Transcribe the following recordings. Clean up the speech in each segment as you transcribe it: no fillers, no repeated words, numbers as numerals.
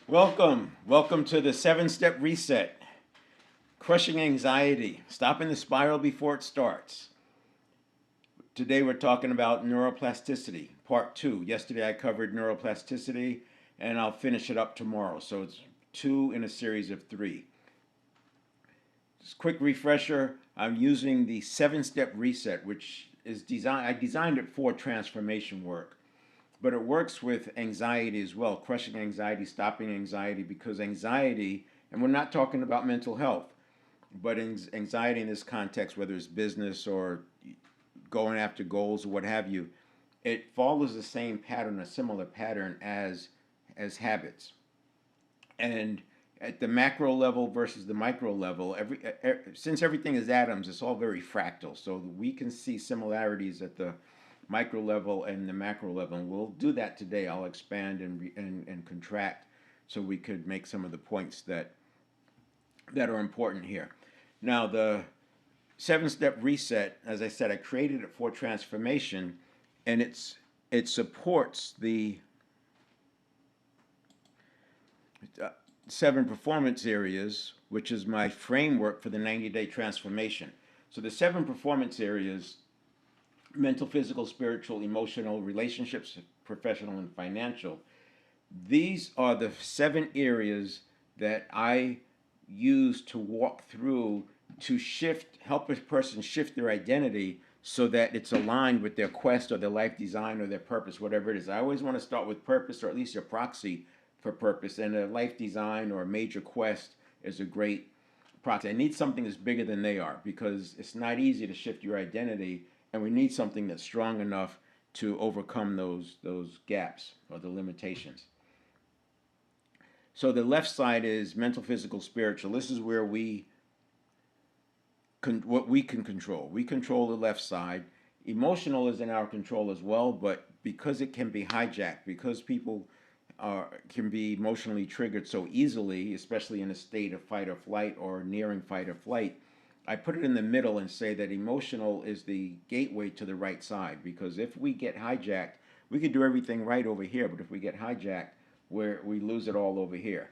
Welcome to the 7-step reset, crushing anxiety, stopping the spiral before it starts. Today we're talking about neuroplasticity, part 2. Yesterday I covered neuroplasticity, and I'll finish it up tomorrow. So it's 2 in a series of 3. Just quick refresher, I'm using the 7-step reset, which is I designed it for transformation work. But it works with anxiety as well, crushing anxiety, stopping anxiety, because anxiety, and we're not talking about mental health, but anxiety in this context, whether it's business or going after goals or what have you, it follows the same pattern, a similar pattern as habits. And at the macro level versus the micro level, since everything is atoms, it's all very fractal. So we can see similarities at the micro level and the macro level. And we'll do that today. I'll expand and contract so we could make some of the points that are important here. Now, the 7-step reset, as I said, I created it for transformation, and it supports the 7 performance areas, which is my framework for the 90-day transformation. So the 7 performance areas: mental, physical, spiritual, emotional, relationships, professional, and financial. These are the 7 areas that I use to walk through to help a person shift their identity so that it's aligned with their quest or their life design or their purpose, whatever it is. I always want to start with purpose, or at least a proxy for purpose, and a life design or a major quest is a great proxy. I need something that's bigger than they are, because it's not easy to shift your identity, and we need something that's strong enough to overcome those gaps or the limitations. So the left side is mental, physical, spiritual. This is where what we can control. We control the left side. Emotional is in our control as well, but because it can be hijacked, because people can be emotionally triggered so easily, especially in a state of fight or flight or nearing fight or flight, I put it in the middle and say that emotional is the gateway to the right side. Because if we get hijacked, we could do everything right over here, but if we get hijacked, we lose it all over here.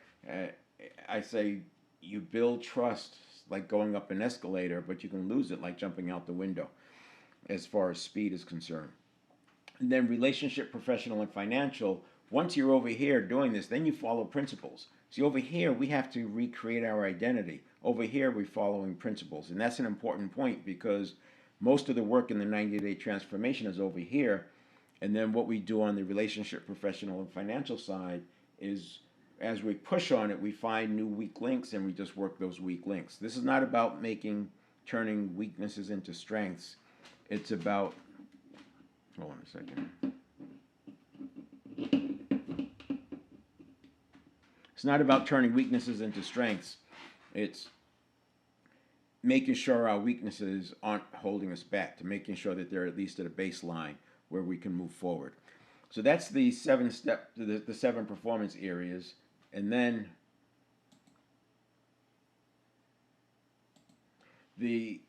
I say you build trust like going up an escalator, but you can lose it like jumping out the window as far as speed is concerned. And then relationship, professional, and financial. Once you're over here doing this, then you follow principles. See, over here, we have to recreate our identity. Over here, we're following principles. And that's an important point, because most of the work in the 90-day transformation is over here. And then what we do on the relationship, professional, and financial side is, as we push on it, we find new weak links and we just work those weak links. This is not about turning weaknesses into strengths. It's about, hold on a second. It's not about turning weaknesses into strengths. It's making sure our weaknesses aren't holding us back, to making sure that they're at least at a baseline where we can move forward. So that's the 7 the 7 performance areas. And then the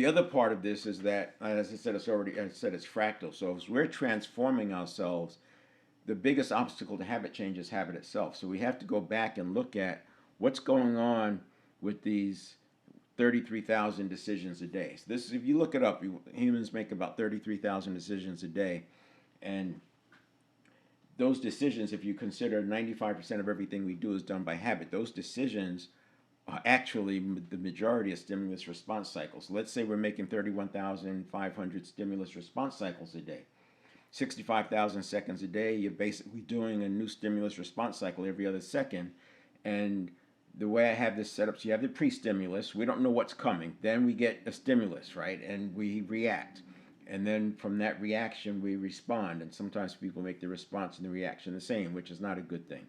other part of this is that, as I said, it's fractal. So as we're transforming ourselves, the biggest obstacle to habit change is habit itself. So we have to go back and look at what's going on with these 33,000 decisions a day. So this, if you look it up, humans make about 33,000 decisions a day. And those decisions, if you consider 95% of everything we do is done by habit, those decisions are actually the majority of stimulus response cycles. So let's say we're making 31,500 stimulus response cycles a day. 65,000 seconds a day, you're basically doing a new stimulus response cycle every other second. And the way I have this set up, so you have the pre-stimulus, we don't know what's coming. Then we get a stimulus, right? And we react. And then from that reaction, we respond. And sometimes people make the response and the reaction the same, which is not a good thing.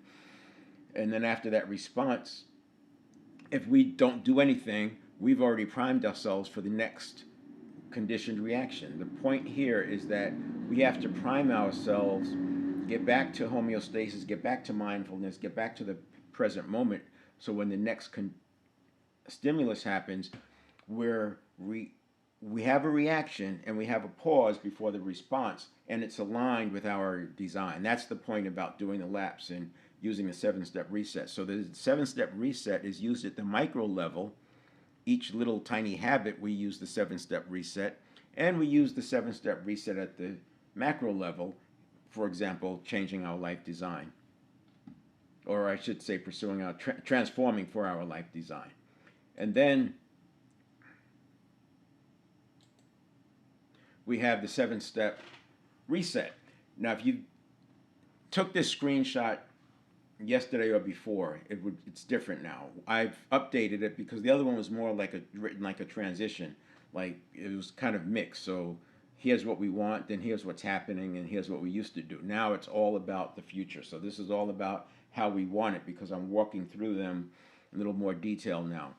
And then after that response, if we don't do anything, we've already primed ourselves for the next conditioned reaction. The point here is that we have to prime ourselves, get back to homeostasis, get back to mindfulness, get back to the present moment, so when the next stimulus happens, we have a reaction and we have a pause before the response, and it's aligned with our design. That's the point about doing the laps and using the 7-step reset. So the 7-step reset is used at the micro level. Each little tiny habit, we use the 7-step reset, and we use the 7-step reset at the macro level, for example, changing our life design, or I should say pursuing our transforming for our life design. And then we have the 7-step reset. Now, if you took this screenshot yesterday or before, it's different now. I've updated it because the other one was more like written like a transition, like it was kind of mixed. So here's what we want, then here's what's happening, and here's what we used to do. Now it's all about the future. So this is all about how we want it, because I'm walking through them in a little more detail now.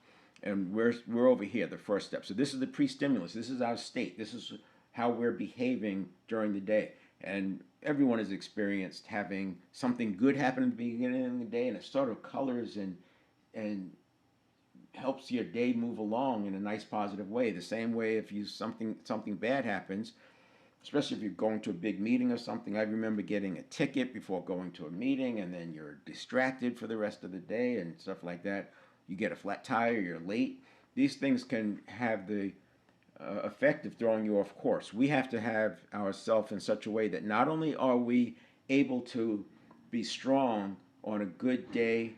And we're over here, the first step. So this is the pre-stimulus. This is our state. This is how we're behaving during the day. And everyone has experienced having something good happen at the beginning of the day, and it sort of colors and helps your day move along in a nice positive way. The same way if something bad happens, especially if you're going to a big meeting or something. I remember getting a ticket before going to a meeting, and then you're distracted for the rest of the day and stuff like that. You get a flat tire, you're late. These things can have the effect of throwing you off course. We have to have ourselves in such a way that not only are we able to be strong on a good day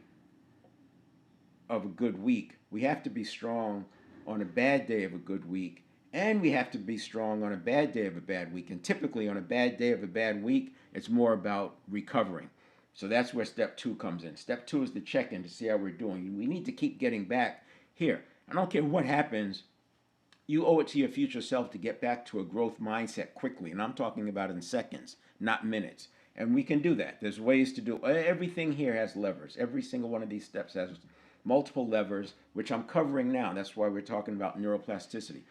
of a good week, we have to be strong on a bad day of a good week, and we have to be strong on a bad day of a bad week. And typically on a bad day of a bad week, it's more about recovering. So that's where step 2 comes in. Step 2 is the check-in to see how we're doing. We need to keep getting back here. I don't care what happens. You owe it to your future self to get back to a growth mindset quickly. And I'm talking about in seconds, not minutes. And we can do that. There's ways to do. Everything here has levers. Every single one of these steps has multiple levers, which I'm covering now. That's why we're talking about neuroplasticity.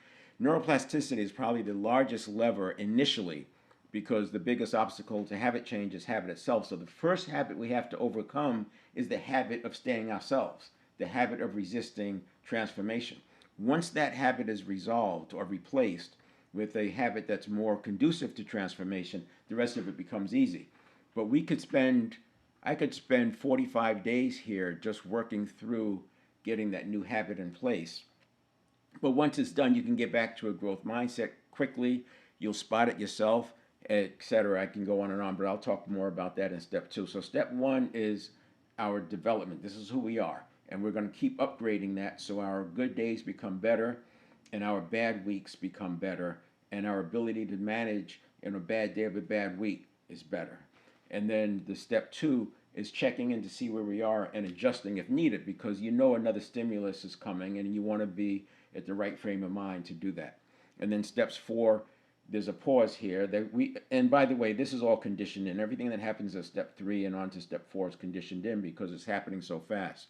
Neuroplasticity is probably the largest lever initially, because the biggest obstacle to habit change is habit itself. So the first habit we have to overcome is the habit of staying ourselves, the habit of resisting transformation. Once that habit is resolved or replaced with a habit that's more conducive to transformation, the rest of it becomes easy. But I could spend 45 days here just working through getting that new habit in place. But once it's done, you can get back to a growth mindset quickly. You'll spot it yourself, etc. I can go on and on, but I'll talk more about that in step 2. So step 1 is our development. This is who we are. And we're going to keep upgrading that so our good days become better and our bad weeks become better, and our ability to manage in a bad day of a bad week is better. And then the step 2 is checking in to see where we are and adjusting if needed, because you know another stimulus is coming and you want to be at the right frame of mind to do that. And then steps 4, there's a pause here and by the way, this is all conditioned in. Everything that happens at step 3 and on to step 4 is conditioned in because it's happening so fast.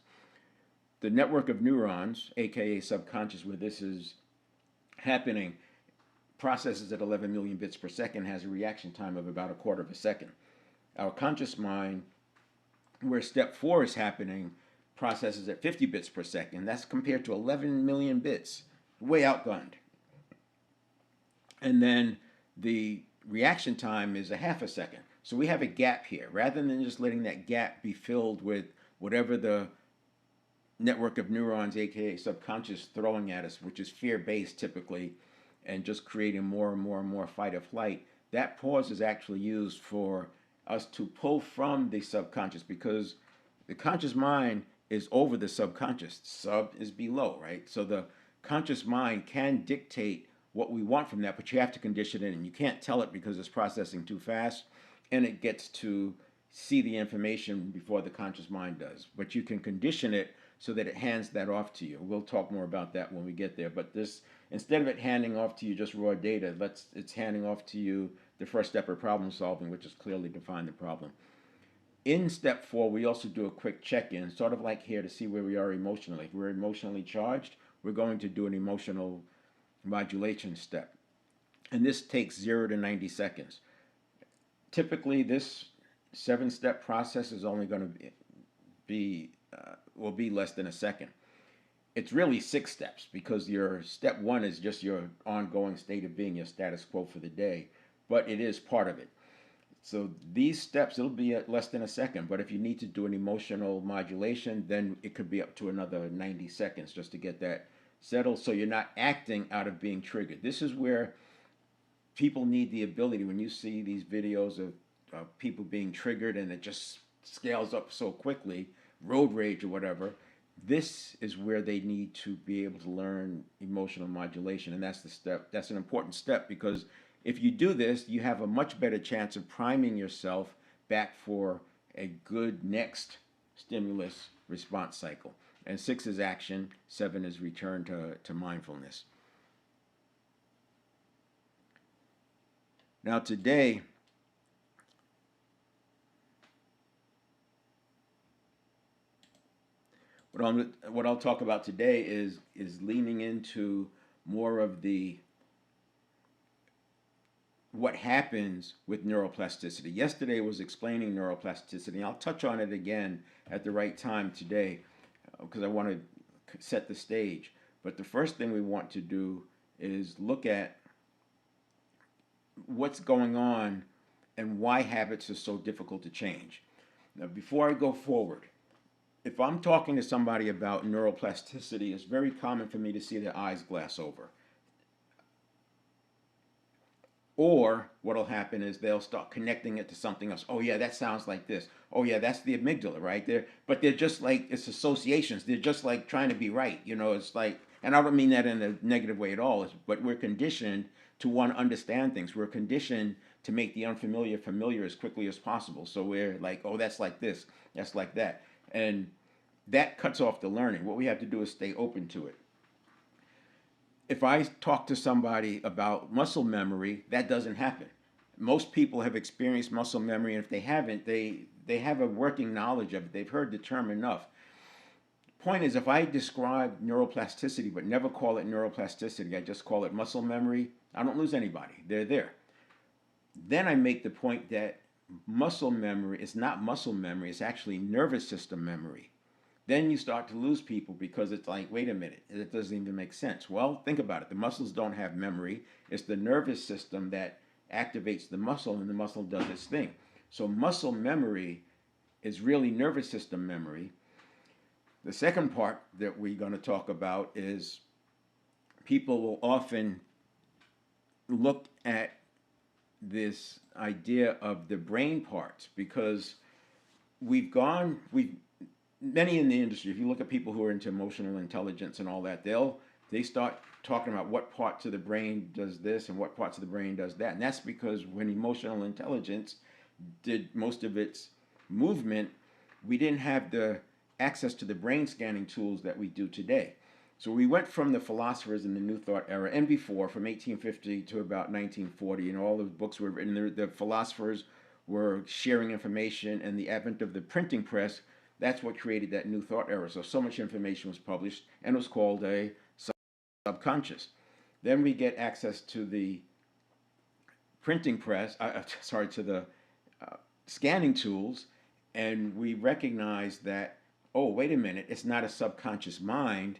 The network of neurons, aka subconscious, where this is happening, processes at 11 million bits per second, has a reaction time of about a quarter of a second. Our conscious mind, where step 4 is happening, processes at 50 bits per second. That's compared to 11 million bits, way outgunned. And then the reaction time is a half a second. So we have a gap here. Rather than just letting that gap be filled with whatever the network of neurons, aka subconscious, throwing at us, which is fear-based typically, and just creating more and more and more fight or flight, that pause is actually used for us to pull from the subconscious, because the conscious mind is over the subconscious. Sub is below, right? So the conscious mind can dictate what we want from that, but you have to condition it, and you can't tell it because it's processing too fast, and it gets to see the information before the conscious mind does. But you can condition it so that it hands that off to you. We'll talk more about that when we get there. But this, instead of it handing off to you just raw data, it's handing off to you the first step of problem solving, which is clearly define the problem. In step 4, we also do a quick check-in, sort of like here, to see where we are emotionally. If we're emotionally charged, we're going to do an emotional modulation step. And this takes 0 to 90 seconds. Typically, this 7-step process is only going to will be less than a second. It's really 6 steps, because your step 1 is just your ongoing state of being, your status quo for the day, but it is part of it. So these steps, it'll be at less than a second. But if you need to do an emotional modulation, then it could be up to another 90 seconds just to get that settled. So you're not acting out of being triggered. This is where people need the ability. When you see these videos of people being triggered and it just scales up so quickly, road rage or whatever, this is where they need to be able to learn emotional modulation. And that's the step. That's an important step, because if you do this, you have a much better chance of priming yourself back for a good next stimulus response cycle. And 6 is action, 7 is return to mindfulness. Now, today, what I'll talk about today is leaning into more of the what happens with neuroplasticity. Yesterday was explaining neuroplasticity. I'll touch on it again at the right time today because I want to set the stage. But the first thing we want to do is look at what's going on and why habits are so difficult to change. Now, before I go forward, if I'm talking to somebody about neuroplasticity, it's very common for me to see their eyes glass over. Or what'll happen is they'll start connecting it to something else. Oh yeah, that sounds like this. Oh yeah, that's the amygdala, right there. But they're just like, it's associations. They're just like trying to be right. It's like, and I don't mean that in a negative way at all. But we're conditioned to want to understand things. We're conditioned to make the unfamiliar familiar as quickly as possible. So we're like, oh, that's like this, that's like that, and that cuts off the learning. What we have to do is stay open to it. If I talk to somebody about muscle memory, that doesn't happen. Most people have experienced muscle memory, and if they haven't, they have a working knowledge of it. They've heard the term enough. Point is, if I describe neuroplasticity but never call it neuroplasticity, I just call it muscle memory, I don't lose anybody. They're there. Then I make the point that muscle memory is not muscle memory, it's actually nervous system memory. Then you start to lose people because it's like, wait a minute, it doesn't even make sense. Well, think about it. The muscles don't have memory. It's the nervous system that activates the muscle, and the muscle does its thing. So muscle memory is really nervous system memory. The second part that we're going to talk about is people will often look at this idea of the brain parts, because we've many in the industry, if you look at people who are into emotional intelligence and all that, they start talking about what parts of the brain does this and what parts of the brain does that. And that's because when emotional intelligence did most of its movement, we didn't have the access to the brain scanning tools that we do today. So we went from the philosophers in the New Thought era and before, from 1850 to about 1940, and all the books were written. The philosophers were sharing information, and the advent of the printing press, that's what created that New Thought era. So much information was published, and it was called a subconscious. Then we get access to the printing press, to the scanning tools, and we recognize that, oh, wait a minute, it's not a subconscious mind,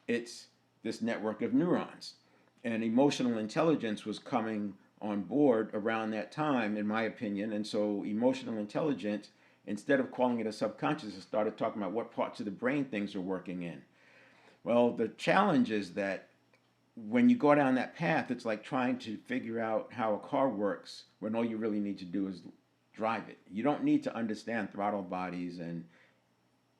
it's this network of neurons. And emotional intelligence was coming on board around that time, in my opinion. And so emotional intelligence, instead of calling it a subconscious, it started talking about what parts of the brain things are working in. Well, the challenge is that when you go down that path, it's like trying to figure out how a car works when all you really need to do is drive it. You don't need to understand throttle bodies and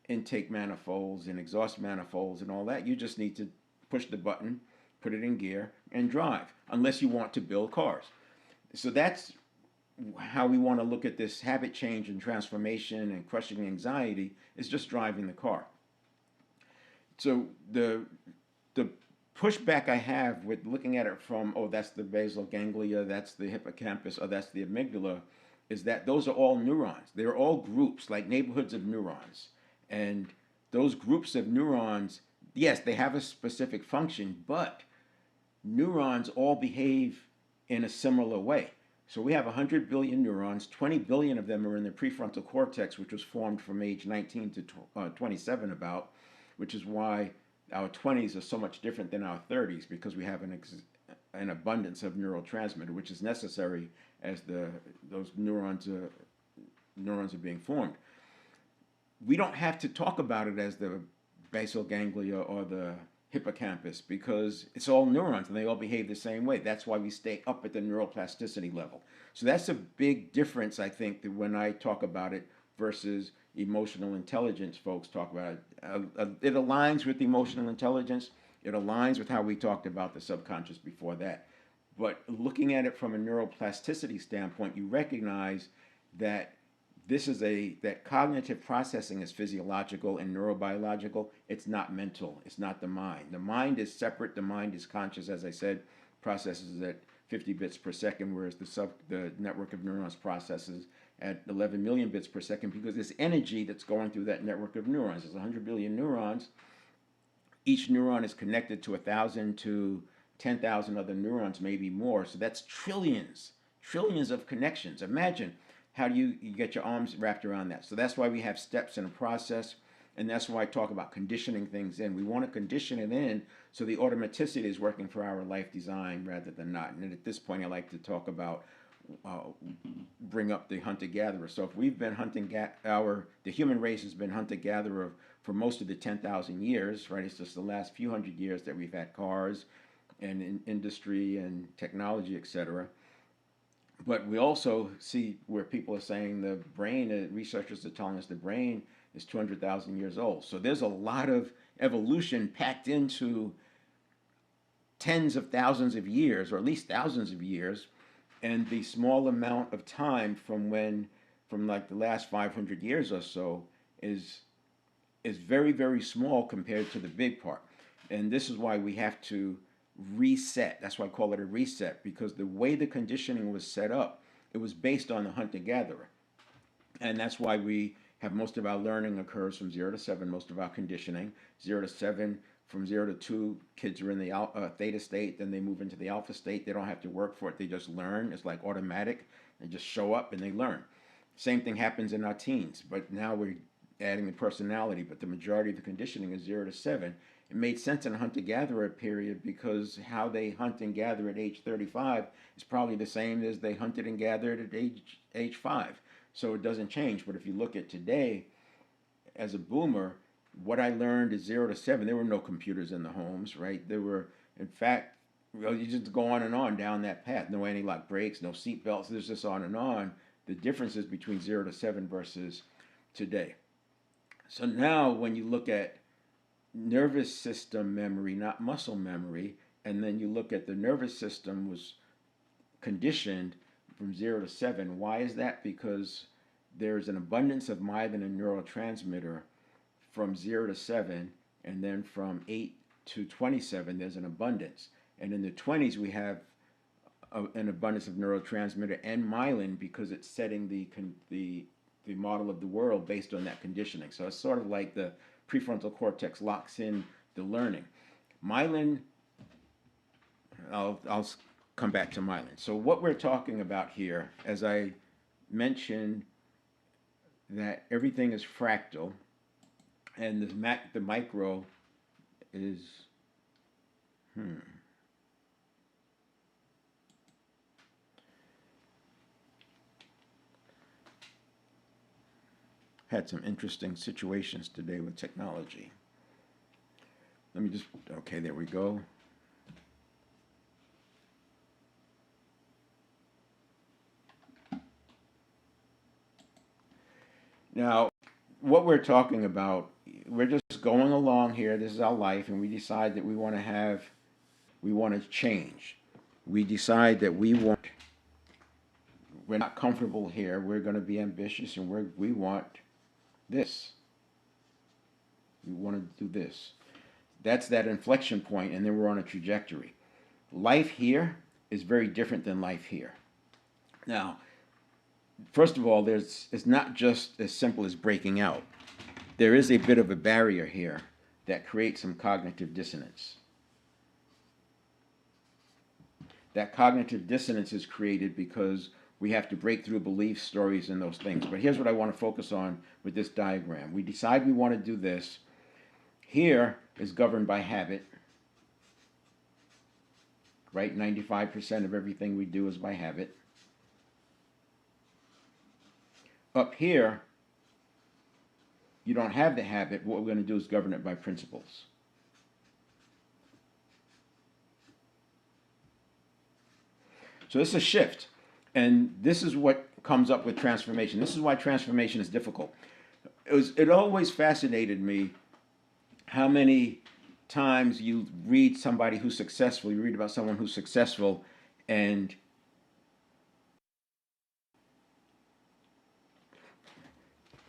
intake manifolds and exhaust manifolds and all that. You just need to push the button, put it in gear, and drive, unless you want to build cars. So that's how we want to look at this habit change and transformation and crushing anxiety, is just driving the car. So the pushback I have with looking at it from, oh, that's the basal ganglia, that's the hippocampus, or that's the amygdala, is that those are all neurons. They're all groups, like neighborhoods of neurons. And those groups of neurons, yes, they have a specific function, but neurons all behave in a similar way. So we have 100 billion neurons, 20 billion of them are in the prefrontal cortex, which was formed from age 19 to 27 about, which is why our 20s are so much different than our 30s, because we have an abundance of neurotransmitter, which is necessary as those neurons are being formed. We don't have to talk about it as the basal ganglia or the hippocampus because it's all neurons and they all behave the same way. That's why we stay up at the neuroplasticity level. So that's a big difference, I think, that when I talk about it versus emotional intelligence folks talk about it. It aligns with emotional intelligence. It aligns with how we talked about the subconscious before that. But looking at it from a neuroplasticity standpoint, you recognize that that cognitive processing is physiological and neurobiological. It's not mental. It's not the mind. The mind is separate. The mind is conscious, as I said, processes at 50 bits per second, whereas the network of neurons processes at 11 million bits per second because there's energy that's going through that network of neurons. There's 100 billion neurons. Each neuron is connected to 1,000 to 10,000 other neurons, maybe more. So that's trillions, trillions of connections. Imagine how do you get your arms wrapped around that. So that's why we have steps in a process, and that's why I talk about conditioning things in. We want to condition it in so the automaticity is working for our life design rather than not. And at this point, I like to talk about bring up the hunter-gatherer. So if we've been the human race has been hunter-gatherer for most of the 10,000 years, right? It's just the last few hundred years that we've had cars and industry and technology, etc. But we also see where people are saying the brain, researchers are telling us the brain is 200,000 years old. So there's a lot of evolution packed into tens of thousands of years, or at least thousands of years, and the small amount of time from like the last 500 years or so is very, very small compared to the big part. And this is why we have to reset. That's why I call it a reset, because the way the conditioning was set up, it was based on the hunter-gatherer. And that's why we have most of our learning occurs from 0 to 7, most of our conditioning. 0 to 7, from 0 to 2, kids are in the theta state, then they move into the alpha state. They don't have to work for it. They just learn. It's like automatic. They just show up and they learn. Same thing happens in our teens, but now we're adding the personality, but the majority of the conditioning is 0 to 7. It made sense in a hunter-gatherer period because how they hunt and gather at age 35 is probably the same as they hunted and gathered at age 5. So it doesn't change. But if you look at today, as a boomer, what I learned is 0 to 7. There were no computers in the homes, right? There were, in fact, well, you just go on down that path. No anti-lock brakes, no seat belts. There's just on and on. The differences between 0 to 7 versus today. So now when you look at nervous system memory, not muscle memory, and then you look at the nervous system was conditioned from 0 to 7. Why is that? Because there's an abundance of myelin and neurotransmitter from 0 to 7, and then from 8 to 27 there's an abundance. And in the 20s we have an abundance of neurotransmitter and myelin because it's setting the model of the world based on that conditioning. So it's sort of like the prefrontal cortex locks in the learning. Myelin, I'll come back to myelin. So what we're talking about here, as I mentioned, that everything is fractal, and the micro is had some interesting situations today with technology. Let me just, okay, there we go. Now, what we're talking about, we're just going along here. This is our life, and we decide that we want to change. We decide that we're not comfortable here. We're going to be ambitious, and we want this. We want to do this. That's that inflection point, and then we're on a trajectory. Life here is very different than life here. Now, first of all, it's not just as simple as breaking out. There is a bit of a barrier here that creates some cognitive dissonance. That cognitive dissonance is created because we have to break through beliefs, stories, and those things. But here's what I want to focus on with this diagram. We decide we want to do this. Here is governed by habit, right? 95% of everything we do is by habit. Up here, you don't have the habit. What we're going to do is govern it by principles. So it's a shift. And this is what comes up with transformation. This is why transformation is difficult. It always fascinated me how many times you read somebody who's successful, you read about someone who's successful, and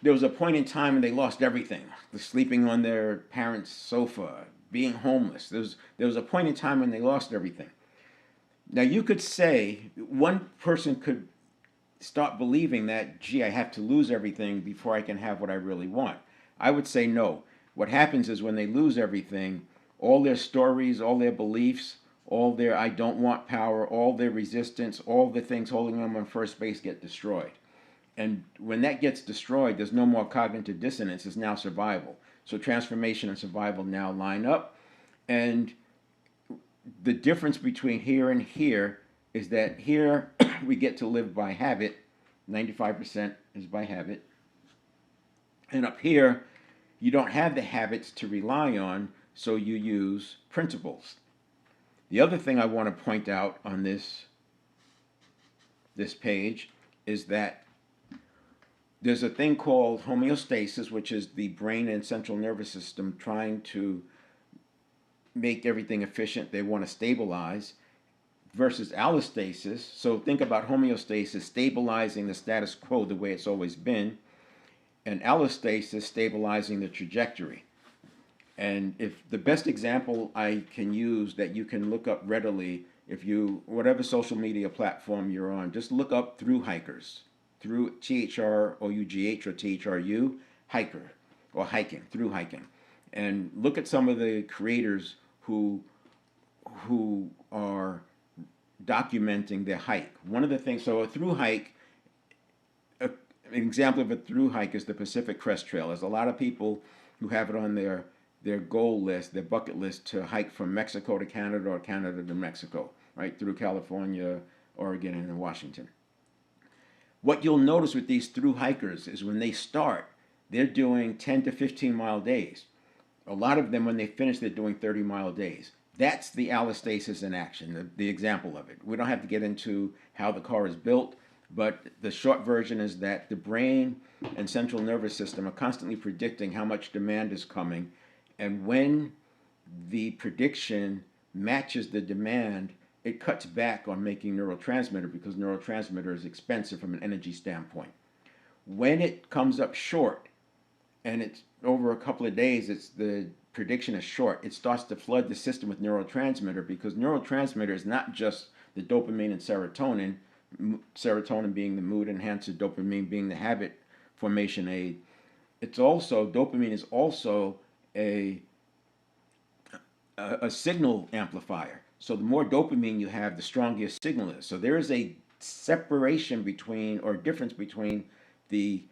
there was a point in time when they lost everything. Sleeping on their parents' sofa, being homeless. There was a point in time when they lost everything. Now you could say, one person could start believing that, gee, I have to lose everything before I can have what I really want. I would say no. What happens is when they lose everything, all their stories, all their beliefs, all their I don't want power, all their resistance, all the things holding them on first base get destroyed. And when that gets destroyed, there's no more cognitive dissonance. It's now survival. So transformation and survival now line up. And the difference between here and here is that here we get to live by habit. 95% is by habit. And up here, you don't have the habits to rely on, so you use principles. The other thing I want to point out on this page is that there's a thing called homeostasis, which is the brain and central nervous system trying to make everything efficient. They want to stabilize, versus allostasis. So think about homeostasis, stabilizing the status quo the way it's always been, and allostasis, stabilizing the trajectory. And if the best example I can use that you can look up readily, if you, whatever social media platform you're on, just look up through hikers, through THROUGH or THRU, hiker, or hiking, through hiking. And look at some of the creators who are documenting their hike. One of the things, so a through hike, an example of a through hike is the Pacific Crest Trail. There's a lot of people who have it on their goal list, their bucket list, to hike from Mexico to Canada or Canada to Mexico, right, through California, Oregon, and Washington. What you'll notice with these through hikers is when they start, they're doing 10 to 15 mile days. A lot of them, when they finish, they're doing 30-mile days. That's the allostasis in action, the example of it. We don't have to get into how the car is built, but the short version is that the brain and central nervous system are constantly predicting how much demand is coming, and when the prediction matches the demand, it cuts back on making neurotransmitter, because neurotransmitter is expensive from an energy standpoint. When it comes up short, and it's over a couple of days, it's the prediction is short, it starts to flood the system with neurotransmitter, because neurotransmitter is not just the dopamine and serotonin, serotonin being the mood enhancer, dopamine being the habit formation aid. It's also, dopamine is also a signal amplifier. So the more dopamine you have, the stronger your signal is. So there is a separation between, or difference between the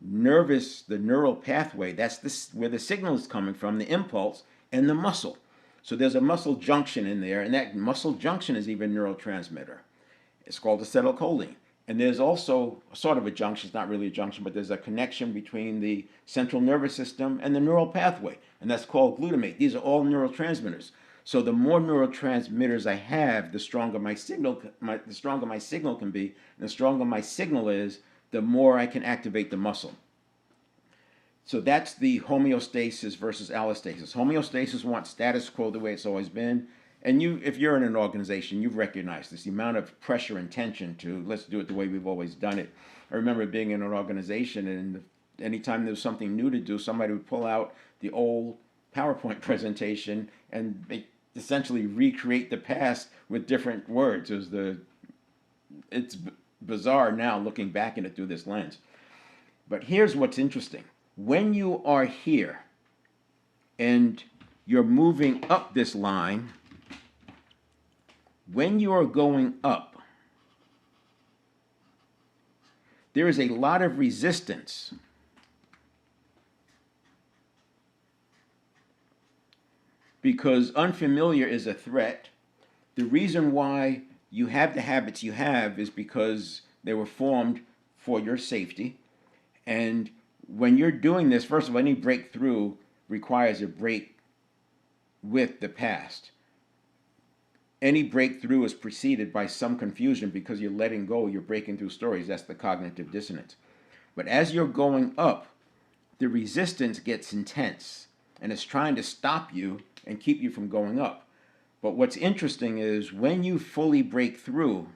neural pathway, that's this where the signal is coming from, the impulse, and the muscle. So there's a muscle junction in there, and that muscle junction is even neurotransmitter. It's called acetylcholine. And there's also sort of a junction, it's not really a junction, but there's a connection between the central nervous system and the neural pathway, and that's called glutamate. These are all neurotransmitters. So the more neurotransmitters I have, the stronger my signal can be, and the stronger my signal is, the more I can activate the muscle. So that's the homeostasis versus allostasis. Homeostasis wants status quo the way it's always been. And you, if you're in an organization, you've recognized this, the amount of pressure and tension to, let's do it the way we've always done it. I remember being in an organization, and anytime there was something new to do, somebody would pull out the old PowerPoint presentation and essentially recreate the past with different words. It's bizarre now looking back at it through this lens. But here's what's interesting. When you are here and you're moving up this line, when you are going up, there is a lot of resistance. Because unfamiliar is a threat. The reason why you have the habits you have is because they were formed for your safety. And when you're doing this, first of all, any breakthrough requires a break with the past. Any breakthrough is preceded by some confusion because you're letting go, you're breaking through stories. That's the cognitive dissonance. But as you're going up, the resistance gets intense and it's trying to stop you and keep you from going up. But what's interesting is when you fully break through,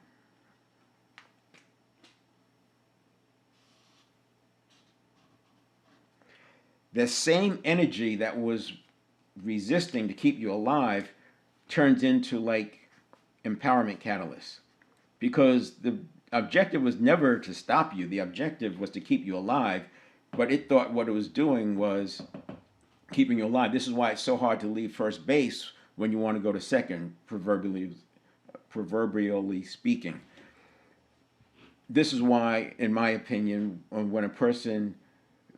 the same energy that was resisting to keep you alive turns into like empowerment catalysts. Because the objective was never to stop you, the objective was to keep you alive, but it thought what it was doing was keeping you alive. This is why it's so hard to leave first base when you want to go to second, proverbially speaking. This is why, in my opinion, when a person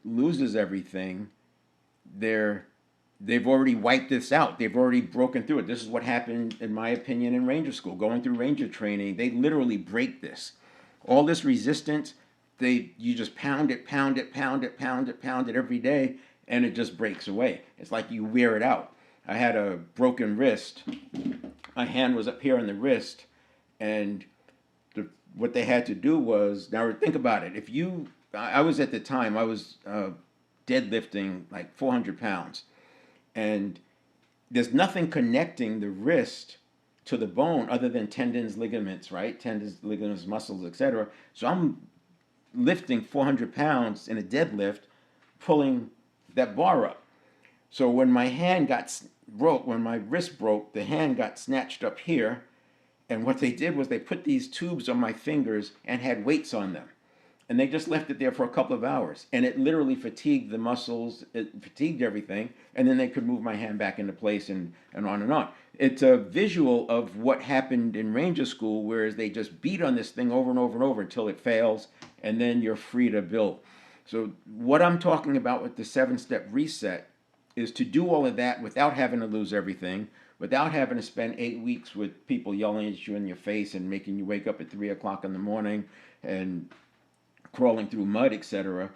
loses everything, they've already wiped this out. They've already broken through it. This is what happened, in my opinion, in Ranger School. Going through Ranger training, they literally break this. All this resistance, you just pound it every day, and it just breaks away. It's like you wear it out. I had a broken wrist. My hand was up here on the wrist, and what they had to do was, now think about it. I was at the time, I was deadlifting like 400 pounds. And there's nothing connecting the wrist to the bone other than tendons, ligaments, right? Tendons, ligaments, muscles, etc. So I'm lifting 400 pounds in a deadlift, pulling that bar up. So when my wrist broke, the hand got snatched up here. And what they did was they put these tubes on my fingers and had weights on them. And they just left it there for a couple of hours. And it literally fatigued the muscles, it fatigued everything, and then they could move my hand back into place and on and on. It's a visual of what happened in Ranger School, whereas they just beat on this thing over and over and over until it fails, and then you're free to build. So what I'm talking about with the 7-step reset is to do all of that without having to lose everything, without having to spend 8 weeks with people yelling at you in your face and making you wake up at 3 o'clock in the morning and crawling through mud, etc.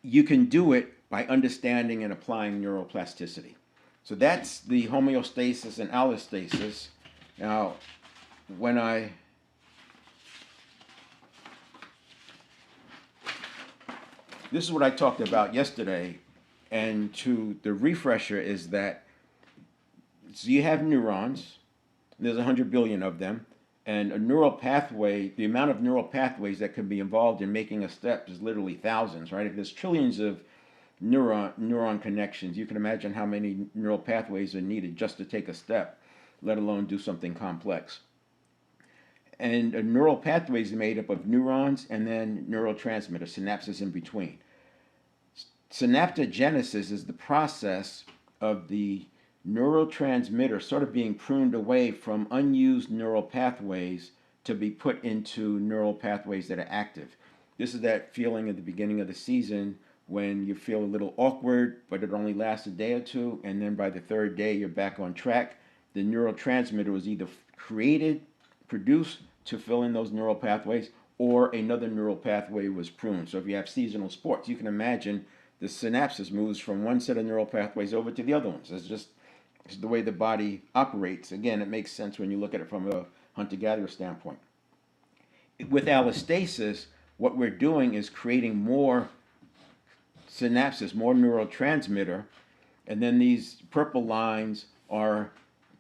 You can do it by understanding and applying neuroplasticity. So that's the homeostasis and allostasis. Now, this is what I talked about yesterday, and the refresher is that, so you have neurons, there's 100 billion of them, and a neural pathway, the amount of neural pathways that can be involved in making a step is literally thousands, right? If there's trillions of neuron connections, you can imagine how many neural pathways are needed just to take a step, let alone do something complex. And a neural pathway is made up of neurons and then neurotransmitters, synapses in between. Synaptogenesis is the process of the neurotransmitter sort of being pruned away from unused neural pathways to be put into neural pathways that are active. This is that feeling at the beginning of the season when you feel a little awkward, but it only lasts a day or two, and then by the third day you're back on track. The neurotransmitter was either produced to fill in those neural pathways, or another neural pathway was pruned. So if you have seasonal sports, you can imagine the synapses moves from one set of neural pathways over to the other ones. It's the way the body operates. Again, it makes sense when you look at it from a hunter-gatherer standpoint. With allostasis, what we're doing is creating more synapses, more neurotransmitter, and then these purple lines are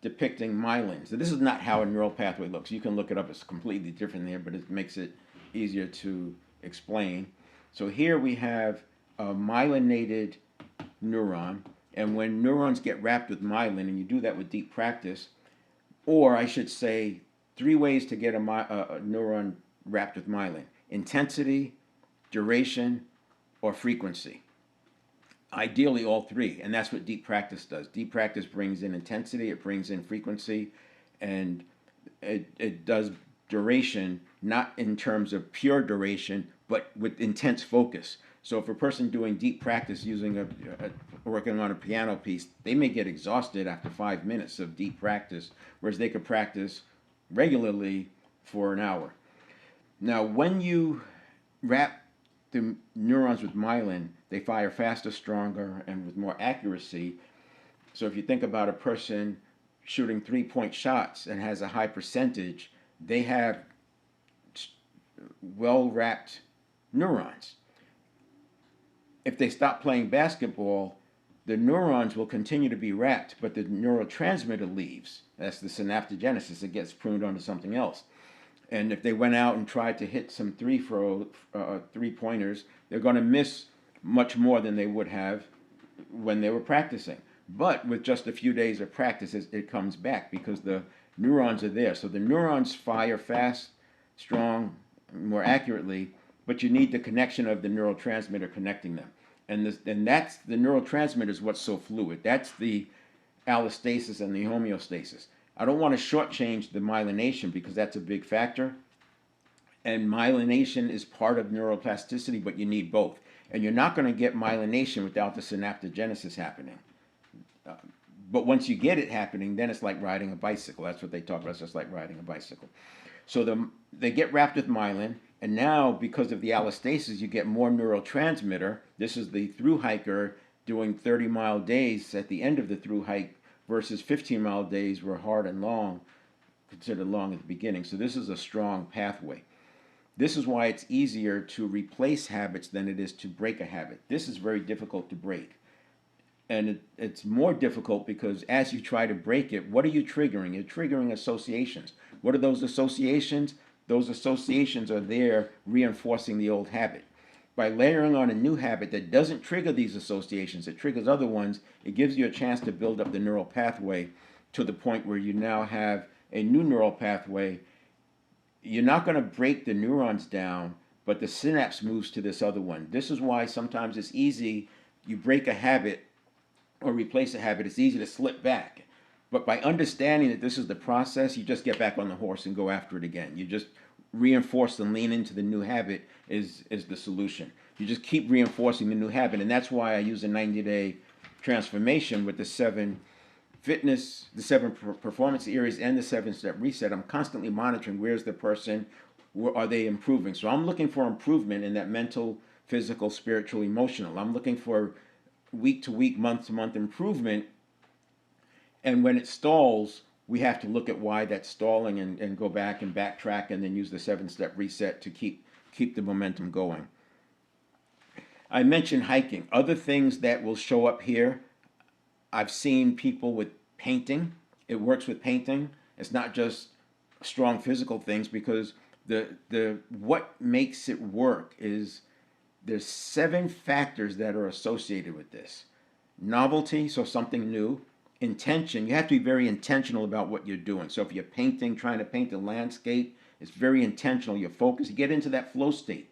depicting myelin. So this is not how a neural pathway looks. You can look it up. It's completely different there, but it makes it easier to explain. So here we have a myelinated neuron. And when neurons get wrapped with myelin, and you do that with deep practice, or I should say 3 ways to get a neuron wrapped with myelin: intensity, duration, or frequency. Ideally, all 3, and that's what deep practice does. Deep practice brings in intensity, it brings in frequency, and it does duration, not in terms of pure duration, but with intense focus. So if a person doing deep practice using working on a piano piece, they may get exhausted after 5 minutes of deep practice, whereas they could practice regularly for an hour. Now, when you wrap the neurons with myelin, they fire faster, stronger, and with more accuracy. So if you think about a person shooting 3-point shots and has a high percentage, they have well wrapped neurons. If they stop playing basketball, the neurons will continue to be wrapped, but the neurotransmitter leaves. That's the synaptogenesis. It gets pruned onto something else. And if they went out and tried to hit some three-pointers, they're going to miss much more than they would have when they were practicing. But with just a few days of practice, it comes back because the neurons are there. So the neurons fire fast, strong, more accurately, but you need the connection of the neurotransmitter connecting them. And that's the neurotransmitter is what's so fluid. That's the allostasis and the homeostasis. I don't want to shortchange the myelination because that's a big factor. And myelination is part of neuroplasticity, but you need both. And you're not going to get myelination without the synaptogenesis happening. But once you get it happening, then it's like riding a bicycle. That's what they talk about. It's just like riding a bicycle. So they get wrapped with myelin, and now because of the allostasis, you get more neurotransmitter. This is the through hiker doing 30-mile days at the end of the through hike versus 15-mile days were hard and long, considered long at the beginning. So this is a strong pathway. This is why it's easier to replace habits than it is to break a habit. This is very difficult to break. And it's more difficult because as you try to break it, what are you triggering? You're triggering associations. What are those associations? Those associations are there reinforcing the old habit. By layering on a new habit that doesn't trigger these associations, it triggers other ones, it gives you a chance to build up the neural pathway to the point where you now have a new neural pathway. You're not going to break the neurons down, but the synapse moves to this other one. This is why sometimes it's easy, you break a habit or replace a habit, it's easy to slip back. But by understanding that this is the process, you just get back on the horse and go after it again. You just reinforce and lean into the new habit is the solution. You just keep reinforcing the new habit. And that's why I use a 90-day transformation with the 7 fitness, the 7 performance areas, and the 7-step reset. I'm constantly monitoring where's the person, where are they improving. So I'm looking for improvement in that mental, physical, spiritual, emotional. I'm looking for week to week, month to month improvement. And when it stalls, we have to look at why that's stalling and go back and backtrack and then use the 7-step reset to keep the momentum going. I mentioned hiking. Other things that will show up here, I've seen people with painting. It works with painting. It's not just strong physical things because the what makes it work is there's 7 factors that are associated with this. Novelty, so something new. Intention, you have to be very intentional about what you're doing. So if you're painting, trying to paint a landscape, it's very intentional. You're focused. You get into that flow state.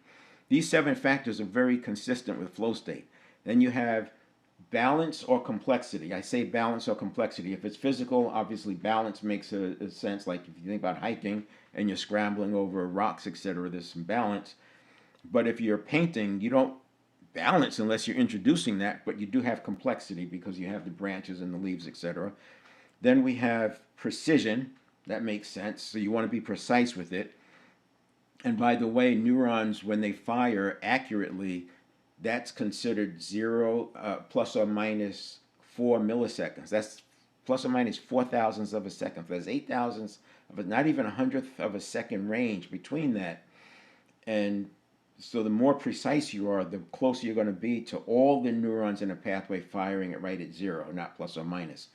These 7 factors are very consistent with flow state. Then you have balance or complexity. I say balance or complexity. If it's physical, obviously balance makes a sense. Like if you think about hiking and you're scrambling over rocks, etc., there's some balance. But if you're painting, you don't balance unless you're introducing that, but you do have complexity because you have the branches and the leaves, etc. Then we have precision. That makes sense. So you want to be precise with it. And by the way, neurons, when they fire accurately, that's considered 0 plus or minus 4 milliseconds. That's plus or minus 4 thousandths of a second. There's 8 thousandths of a, not even a hundredth of a second range between that. And so the more precise you are, the closer you're going to be to all the neurons in a pathway firing it right at 0, not plus or minus.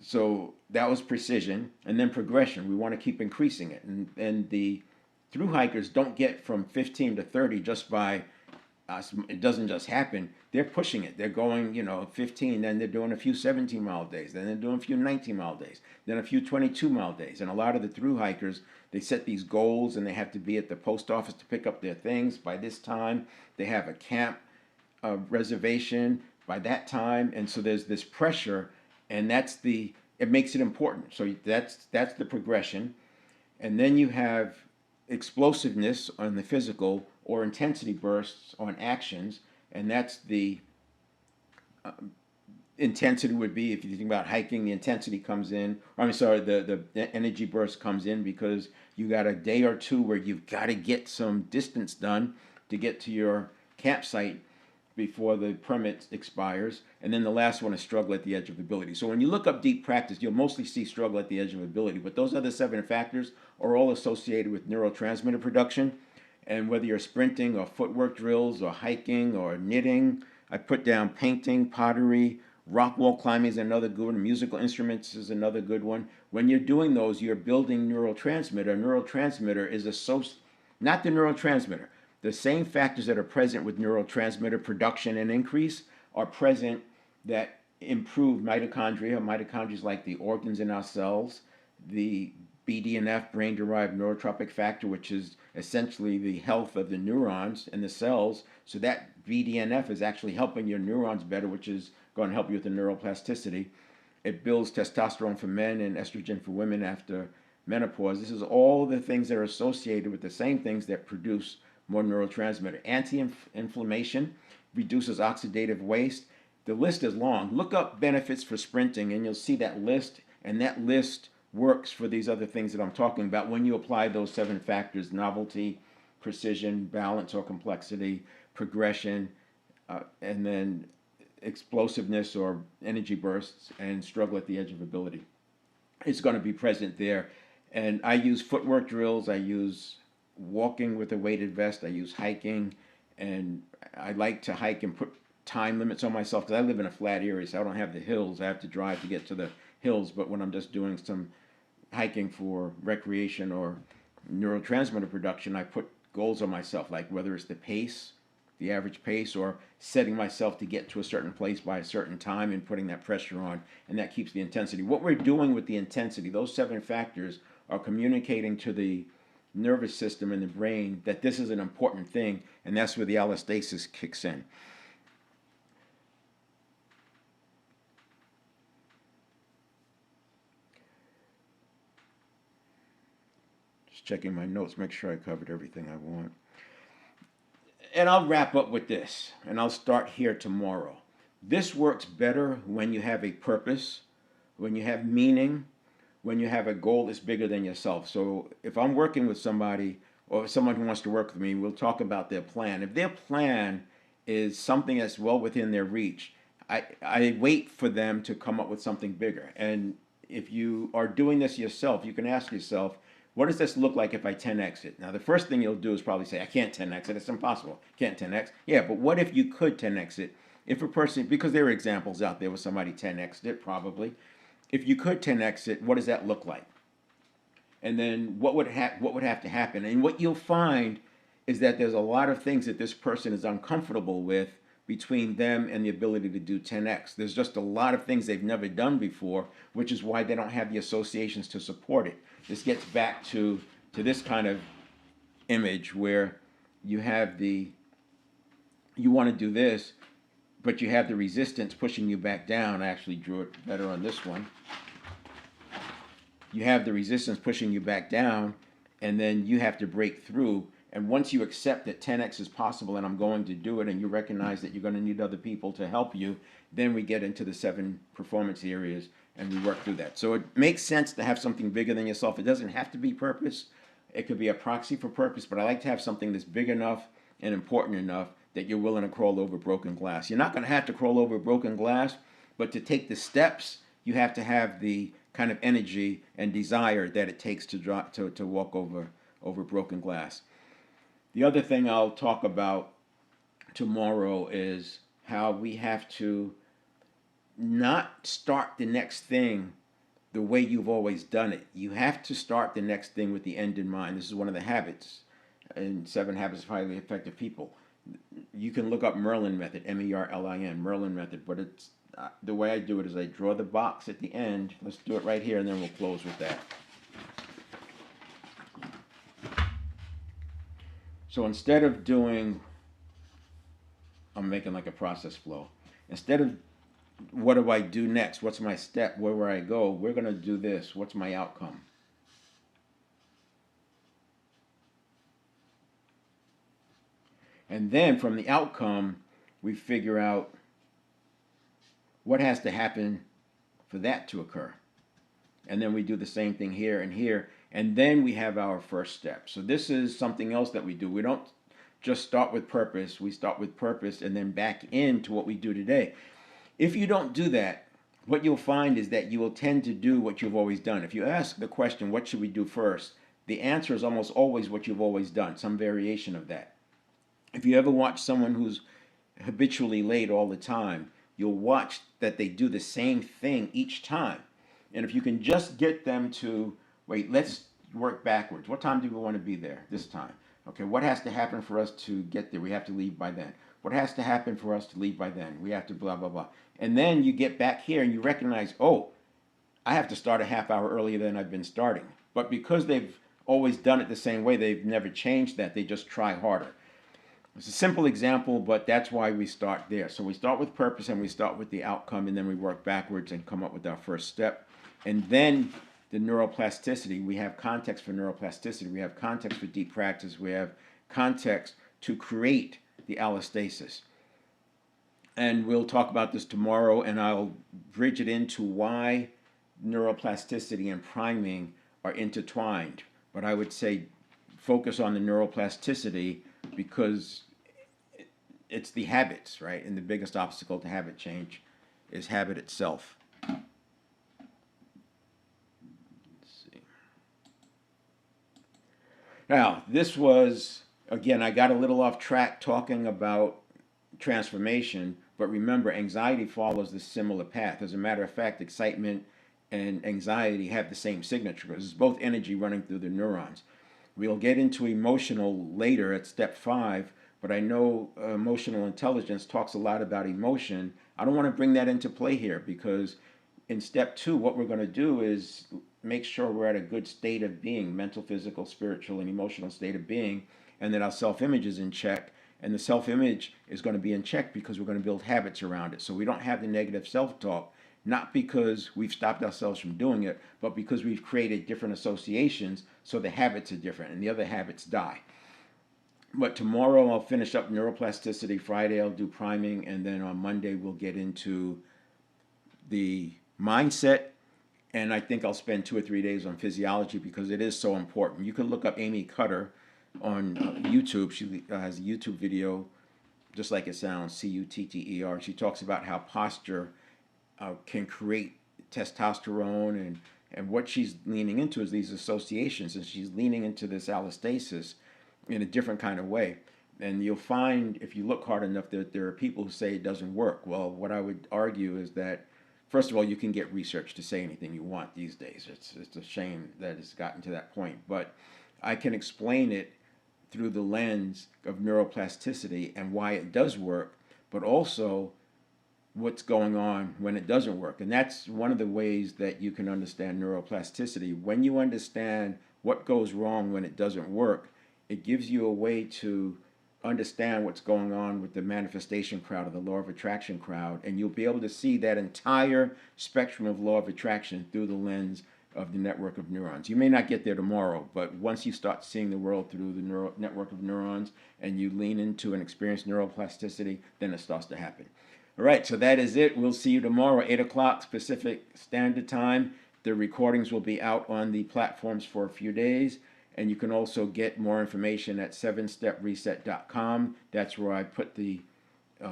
So that was precision. And then progression. We want to keep increasing it. And the through hikers don't get from 15 to 30 just by, it doesn't just happen. They're pushing it. They're going, 15, then they're doing a few 17-mile days. Then they're doing a few 19-mile days. Then a few 22-mile days. And a lot of the through hikers, they set these goals and they have to be at the post office to pick up their things by this time. They have a camp reservation by that time. And so there's this pressure, and it makes it important. So that's the progression. And then you have explosiveness on the physical or intensity bursts on actions. And that's the intensity would be, if you think about hiking, the intensity comes in, the energy burst comes in because you got a day or two where you've got to get some distance done to get to your campsite before the permit expires. And then the last one is struggle at the edge of ability. So when you look up deep practice, you'll mostly see struggle at the edge of ability. But those other 7 factors are all associated with neurotransmitter production. And whether you're sprinting or footwork drills or hiking or knitting, I put down painting, pottery, rock wall climbing is another good one. Musical instruments is another good one. When you're doing those, you're building neurotransmitter. Neurotransmitter is not the neurotransmitter. The same factors that are present with neurotransmitter production and increase are present that improve mitochondria. Mitochondria is like the organs in our cells. The BDNF, brain-derived neurotrophic factor, which is essentially the health of the neurons and the cells. So that BDNF is actually helping your neurons better, which is going to help you with the neuroplasticity. It builds testosterone for men and estrogen for women after menopause. This is all the things that are associated with the same things that produce more neurotransmitter. Anti-inflammation, reduces oxidative waste. The list is long. Look up benefits for sprinting and you'll see that list, and that list works for these other things that I'm talking about when you apply those 7 factors: novelty, precision, balance or complexity, progression, and then explosiveness or energy bursts, and struggle at the edge of ability. It's going to be present there. And I use footwork drills, I use walking with a weighted vest, I use hiking, and I like to hike and put time limits on myself because I live in a flat area, so I don't have the hills. I have to drive to get to the hills. But when I'm just doing some hiking for recreation or neurotransmitter production, I put goals on myself, like whether it's the pace, the average pace, or setting myself to get to a certain place by a certain time and putting that pressure on, and that keeps the intensity. What we're doing with the intensity, those 7 factors are communicating to the nervous system and the brain that this is an important thing, and that's where the allostasis kicks in. Just checking my notes, make sure I covered everything I want. And I'll wrap up with this, and I'll start here tomorrow. This works better when you have a purpose, when you have meaning, when you have a goal that's bigger than yourself. So if I'm working with somebody or someone who wants to work with me, we'll talk about their plan. If their plan is something that's well within their reach, I wait for them to come up with something bigger. And if you are doing this yourself, you can ask yourself, what does this look like if I 10x it? Now, the first thing you'll do is probably say, I can't 10x it. It's impossible. Can't 10x. Yeah, but what if you could 10x it? If a person, because there are examples out there where somebody 10x'd it, probably. If you could 10x it, what does that look like? And then what would have to happen? And what you'll find is that there's a lot of things that this person is uncomfortable with between them and the ability to do 10x. There's just a lot of things they've never done before, which is why they don't have the associations to support it. This gets back to this kind of image where you have you want to do this, but you have the resistance pushing you back down. I actually drew it better on this one. You have the resistance pushing you back down, and then you have to break through. And once you accept that 10x is possible and I'm going to do it, and you recognize that you're going to need other people to help you, then we get into the 7 performance areas and we work through that. So it makes sense to have something bigger than yourself. It doesn't have to be purpose. It could be a proxy for purpose, but I like to have something that's big enough and important enough that you're willing to crawl over broken glass. You're not going to have to crawl over broken glass, but to take the steps, you have to have the kind of energy and desire that it takes to walk over broken glass. The other thing I'll talk about tomorrow is how we have to not start the next thing the way you've always done it. You have to start the next thing with the end in mind. This is one of the habits in 7 Habits of Highly Effective People. You can look up Merlin method, MERLIN, Merlin method, but it's the way I do it is I draw the box at the end. Let's do it right here, and then we'll close with that. So instead of doing, I'm making like a process flow. Instead of what do I do next? What's my step? Where will I go? We're going to do this. What's my outcome? And then from the outcome, we figure out what has to happen for that to occur. And then we do the same thing here and here. And then we have our first step. So this is something else that we do. We don't just start with purpose. We start with purpose and then back into what we do today. If you don't do that, what you'll find is that you will tend to do what you've always done. If you ask the question, what should we do first? The answer is almost always what you've always done, some variation of that. If you ever watch someone who's habitually late all the time, you'll watch that they do the same thing each time. And if you can just get them to, wait, let's work backwards. What time do we want to be there this time? Okay, what has to happen for us to get there? We have to leave by then. What has to happen for us to leave by then? We have to blah, blah, blah. And then you get back here and you recognize, oh, I have to start a half hour earlier than I've been starting. But because they've always done it the same way, they've never changed that. They just try harder. It's a simple example, but that's why we start there. So we start with purpose and we start with the outcome, and then we work backwards and come up with our first step. And then the neuroplasticity, we have context for neuroplasticity, we have context for deep practice, we have context to create the allostasis. And we'll talk about this tomorrow, and I'll bridge it into why neuroplasticity and priming are intertwined. But I would say focus on the neuroplasticity because it's the habits, right? And the biggest obstacle to habit change is habit itself. Let's see. Now, this was, again, I got a little off track talking about transformation, but remember, anxiety follows the similar path. As a matter of fact, excitement and anxiety have the same signature. It's both energy running through the neurons. We'll get into emotional later at step 5, but I know emotional intelligence talks a lot about emotion. I don't want to bring that into play here because in step 2, what we're going to do is make sure we're at a good state of being, mental, physical, spiritual, and emotional state of being, and that our self-image is in check. And the self-image is going to be in check because we're going to build habits around it. So we don't have the negative self-talk, not because we've stopped ourselves from doing it, but because we've created different associations, so the habits are different, and the other habits die. But tomorrow I'll finish up neuroplasticity, Friday I'll do priming, and then on Monday we'll get into the mindset, and I think I'll spend 2 or 3 days on physiology because it is so important. You can look up Amy Cutter on YouTube. She has a YouTube video, just like it sounds, Cutter. She talks about how posture can create testosterone, and what she's leaning into is these associations, and she's leaning into this allostasis in a different kind of way. And you'll find, if you look hard enough, that there are people who say it doesn't work. Well, what I would argue is that, first of all, you can get research to say anything you want these days. It's a shame that it's gotten to that point. But I can explain it through the lens of neuroplasticity and why it does work, but also what's going on when it doesn't work. And that's one of the ways that you can understand neuroplasticity. When you understand what goes wrong when it doesn't work, it gives you a way to understand what's going on with the manifestation crowd or the law of attraction crowd, and you'll be able to see that entire spectrum of law of attraction through the lens of the network of neurons. You may not get there tomorrow, but once you start seeing the world through the network of neurons and you lean into and experience neuroplasticity, then it starts to happen. All right, so that is it. We'll see you tomorrow, 8 o'clock Pacific Standard Time. The recordings will be out on the platforms for a few days, and you can also get more information at 7stepreset.com. That's where I put the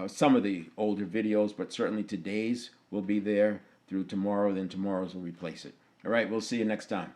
some of the older videos, but certainly today's will be there through tomorrow. Then tomorrow's will replace it. All right, we'll see you next time.